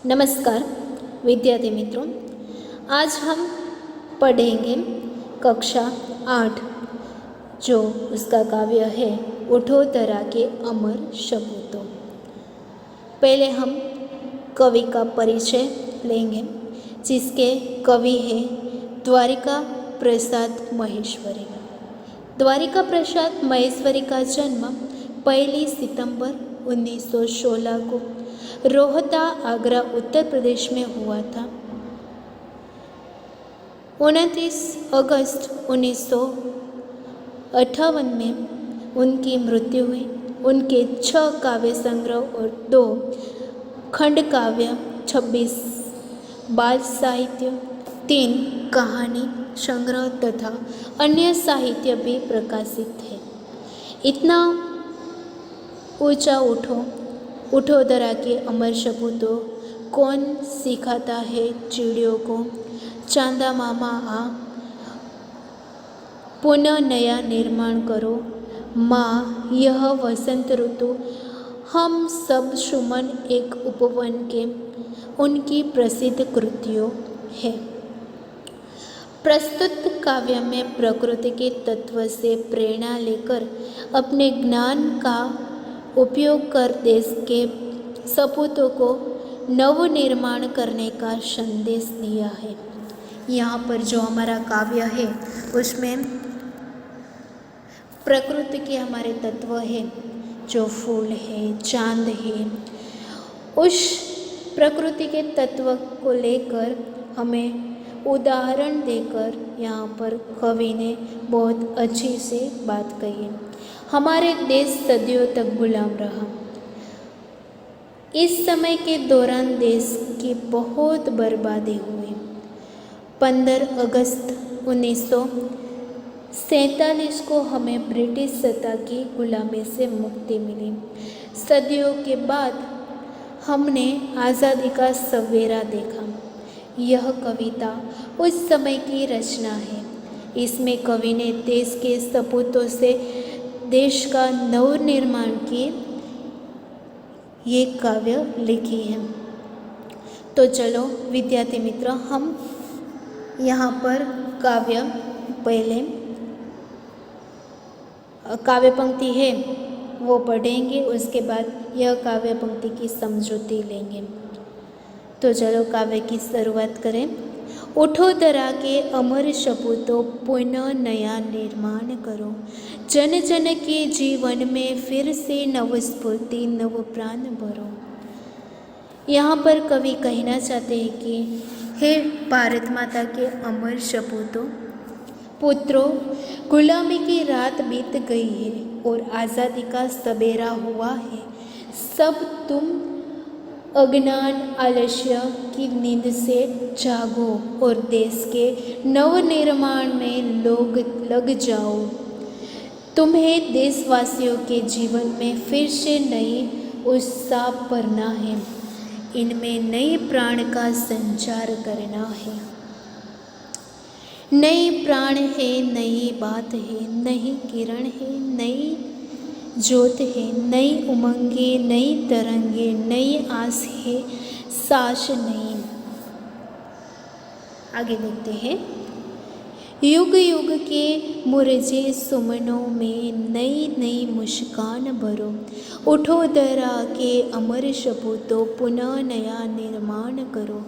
नमस्कार विद्यार्थी मित्रों, आज हम पढ़ेंगे कक्षा 8 जो उसका काव्य है उठोदरा के अमर सपूतों। पहले हम कवि का परिचय लेंगे, जिसके कवि है द्वारिका प्रसाद महेश्वरी। द्वारिका प्रसाद महेश्वरी का जन्म 1 सितंबर 1916 को रोहता, आगरा, उत्तर प्रदेश में हुआ था। 29 अगस्त 1958 में उनकी मृत्यु हुई। उनके 6 काव्य संग्रह और 2 खंड काव्य, 26 बाल साहित्य, 3 कहानी संग्रह तथा अन्य साहित्य भी प्रकाशित है। इतना ऊंचा उठोदरा के अमर सपूतों। कौन सिखाता है चिड़ियों को, चांदा मामा आ, पुनः नया निर्माण करो, माँ यह वसंत ऋतु, हम सब सुमन एक उपवन के, उनकी प्रसिद्ध कृतियों है। प्रस्तुत काव्य में प्रकृति के तत्व से प्रेरणा लेकर अपने ज्ञान का उपयोग कर देश के सपूतों को नवनिर्माण करने का संदेश दिया है। यहाँ पर जो हमारा काव्य है उसमें प्रकृति के हमारे तत्व है, जो फूल है, चांद है, उस प्रकृति के तत्व को लेकर हमें उदाहरण देकर यहाँ पर कवि ने बहुत अच्छी से बात कही है। हमारे देश सदियों तक गुलाम रहा। इस समय के दौरान देश की बहुत बर्बादी हुई। 15 अगस्त 1947 को हमें ब्रिटिश सत्ता की गुलामी से मुक्ति मिली। सदियों के बाद हमने आज़ादी का सवेरा देखा। यह कविता उस समय की रचना है। इसमें कवि ने देश के सपूतों से देश का नवनिर्माण की ये काव्य लिखी है। तो चलो विद्यार्थी मित्र, हम यहाँ पर पहले काव्य पंक्ति है वो पढ़ेंगे, उसके बाद यह काव्य पंक्ति की समझौती लेंगे। तो चलो काव्य की शुरुआत करें। उठोदरा के अमर सपूतों, पुनः नया निर्माण करो, जन जन के जीवन में फिर से नवस्फूर्ति, नव प्राण भरो। यहाँ पर कवि कहना चाहते हैं कि हे भारत माता के अमर सपूतों, पुत्रों, गुलामी की रात बीत गई है और आज़ादी का सवेरा हुआ है। सब तुम अज्ञान आलस्य की नींद से जागो और देश के नवनिर्माण में लग जाओ। तुम्हें देशवासियों के जीवन में फिर से नई उत्साह भरना है, इनमें नए प्राण का संचार करना है। नए प्राण है, नई बात है, नई किरण है, नई ज्योत है, नई उमंगे, नई तरंगे, नई आस है, साश नई। आगे देखते हैं। युग युग के मुरझे सुमनों में नई नई मुस्कान भरो। उठोदरा के अमर सपूतों, पुनः नया निर्माण करो।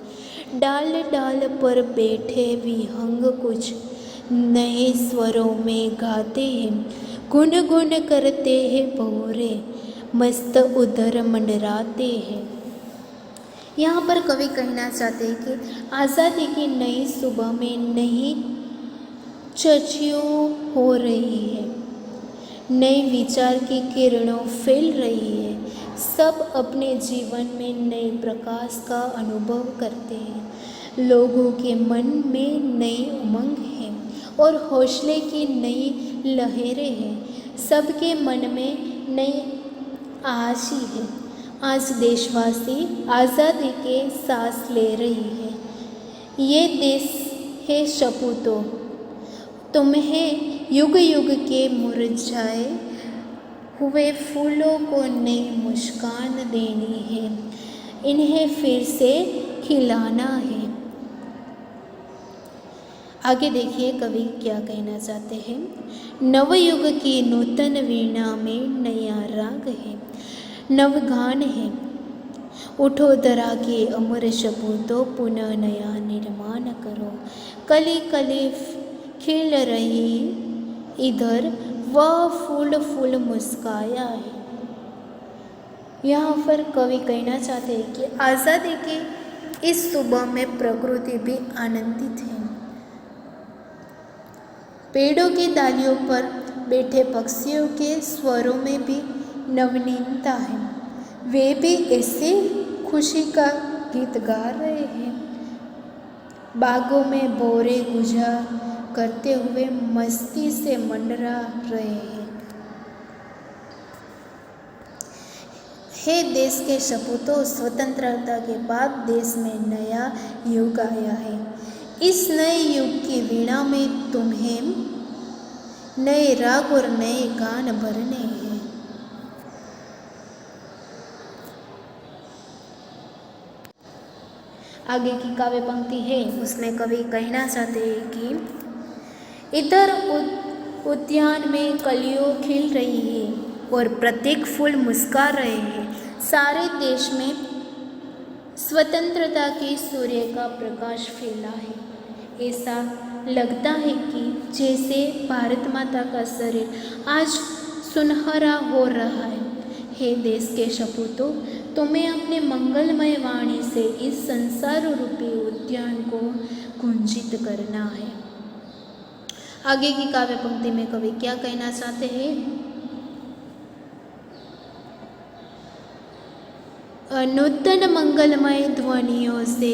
डाल डाल पर बैठे विहंग कुछ नए स्वरों में गाते हैं, गुन गुन करते हैं भौरे, मस्त उधर मंडराते हैं। यहाँ पर कवि कहना चाहते हैं कि आज़ादी की नई सुबह में नई चर्चियों हो रही है, नए विचार की किरणों फैल रही है। सब अपने जीवन में नए प्रकाश का अनुभव करते हैं। लोगों के मन में नई उमंग है और हौसले की नई लहरें हैं। सबके मन में नई आशी है। आज देशवासी आज़ादी के सांस ले रही है। ये देश है सपूतों, तुम्हें युग युग के मुरझाए हुए फूलों को नई मुस्कान देनी है। इन्हें फिर से खिलाना है। आगे देखिए कवि क्या कहना चाहते हैं। नवयुग की नूतन वीणा में नया राग है, नवगान है। उठो धरा के अमर शपूतो, पुनः नया निर्माण करो। कली कली खिल रही इधर, वह फूल फूल मुस्काया है। यहाँ पर कवि कहना चाहते हैं कि आज़ादी की इस सुबह में प्रकृति भी आनंदित है। पेड़ों की डालियों पर बैठे पक्षियों के स्वरों में भी नवनीनता है। वे भी ऐसे खुशी का गीत गा रहे हैं। बागों में भौरे गुजार करते हुए मस्ती से मंडरा रहे हैं। हे देश के सपूतों, स्वतंत्रता के बाद देश में नया युग आया है। इस नए युग की वीणा में तुम्हें नए राग और नए गान भरने हैं। आगे की काव्य पंक्ति है, उसमें कवि कहना चाहते हैं कि इधर उद्यान में कलियों खिल रही है और प्रत्येक फूल मुस्कुरा रहे हैं। सारे देश में स्वतंत्रता के सूर्य का प्रकाश फैला है। ऐसा लगता है कि जैसे भारत माता का शरीर आज सुनहरा हो रहा है। हे देश के सपूतों, तुम्हें अपने मंगलमय वाणी से इस संसार रूपी उद्यान को गुंजित करना है। आगे की काव्य पंक्ति में कवि क्या कहना चाहते हैं। नूतन मंगलमय ध्वनियों से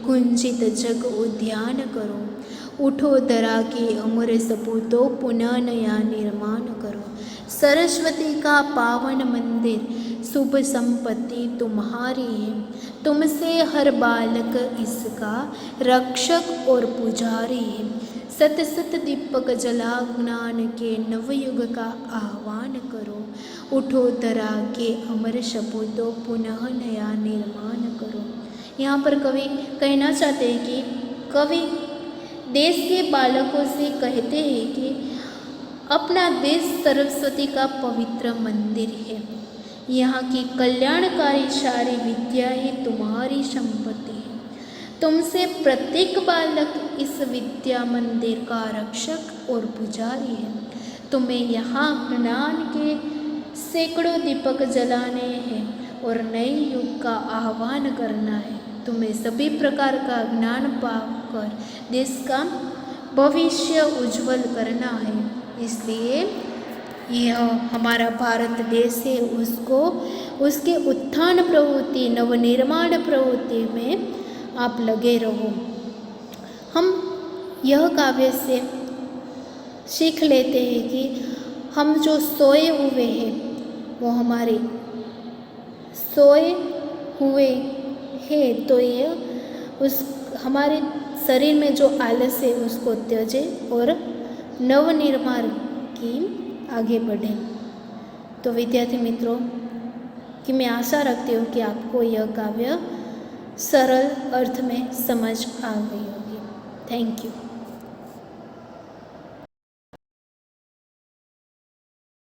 गुंजित जग उद्यान करो। उठो धरा के अमर सपूतों, पुनः नया निर्माण करो। सरस्वती का पावन मंदिर शुभ संपत्ति तुम्हारी है। तुमसे हर बालक इसका रक्षक और पुजारी है। सत सत दीपक जला ज्ञान के नवयुग का आह्वान करो। उठो धरा के अमर सपूतों, पुनः नया निर्माण करो। यहाँ पर कवि कहना चाहते हैं कि कवि देश के बालकों से कहते हैं कि अपना देश सरस्वती का पवित्र मंदिर है। यहाँ की कल्याणकारी सारी विद्याएं तुम्हारी संपत्ति है। तुमसे प्रत्येक बालक इस विद्या मंदिर का रक्षक और पुजारी है। तुम्हें यहाँ ज्ञान के सैकड़ों दीपक जलाने हैं और नए युग का आह्वान करना है। तुम्हें सभी प्रकार का ज्ञान पाकर देश का भविष्य उज्जवल करना है। इसलिए यह हमारा भारत देश है, उसको उसके उत्थान प्रवृत्ति, नवनिर्माण प्रवृत्ति में आप लगे रहो। हम यह काव्य से सीख लेते हैं कि हम जो सोए हुए हैं वो हमारे सोए हुए हैं, तो ये उस हमारे शरीर में जो आलस है उसको त्यजे और नवनिर्माण की आगे बढ़ें। तो विद्यार्थी मित्रों कि मैं आशा रखती हूँ कि आपको यह काव्य सरल अर्थ में समझ आ गई होगी। Thank you.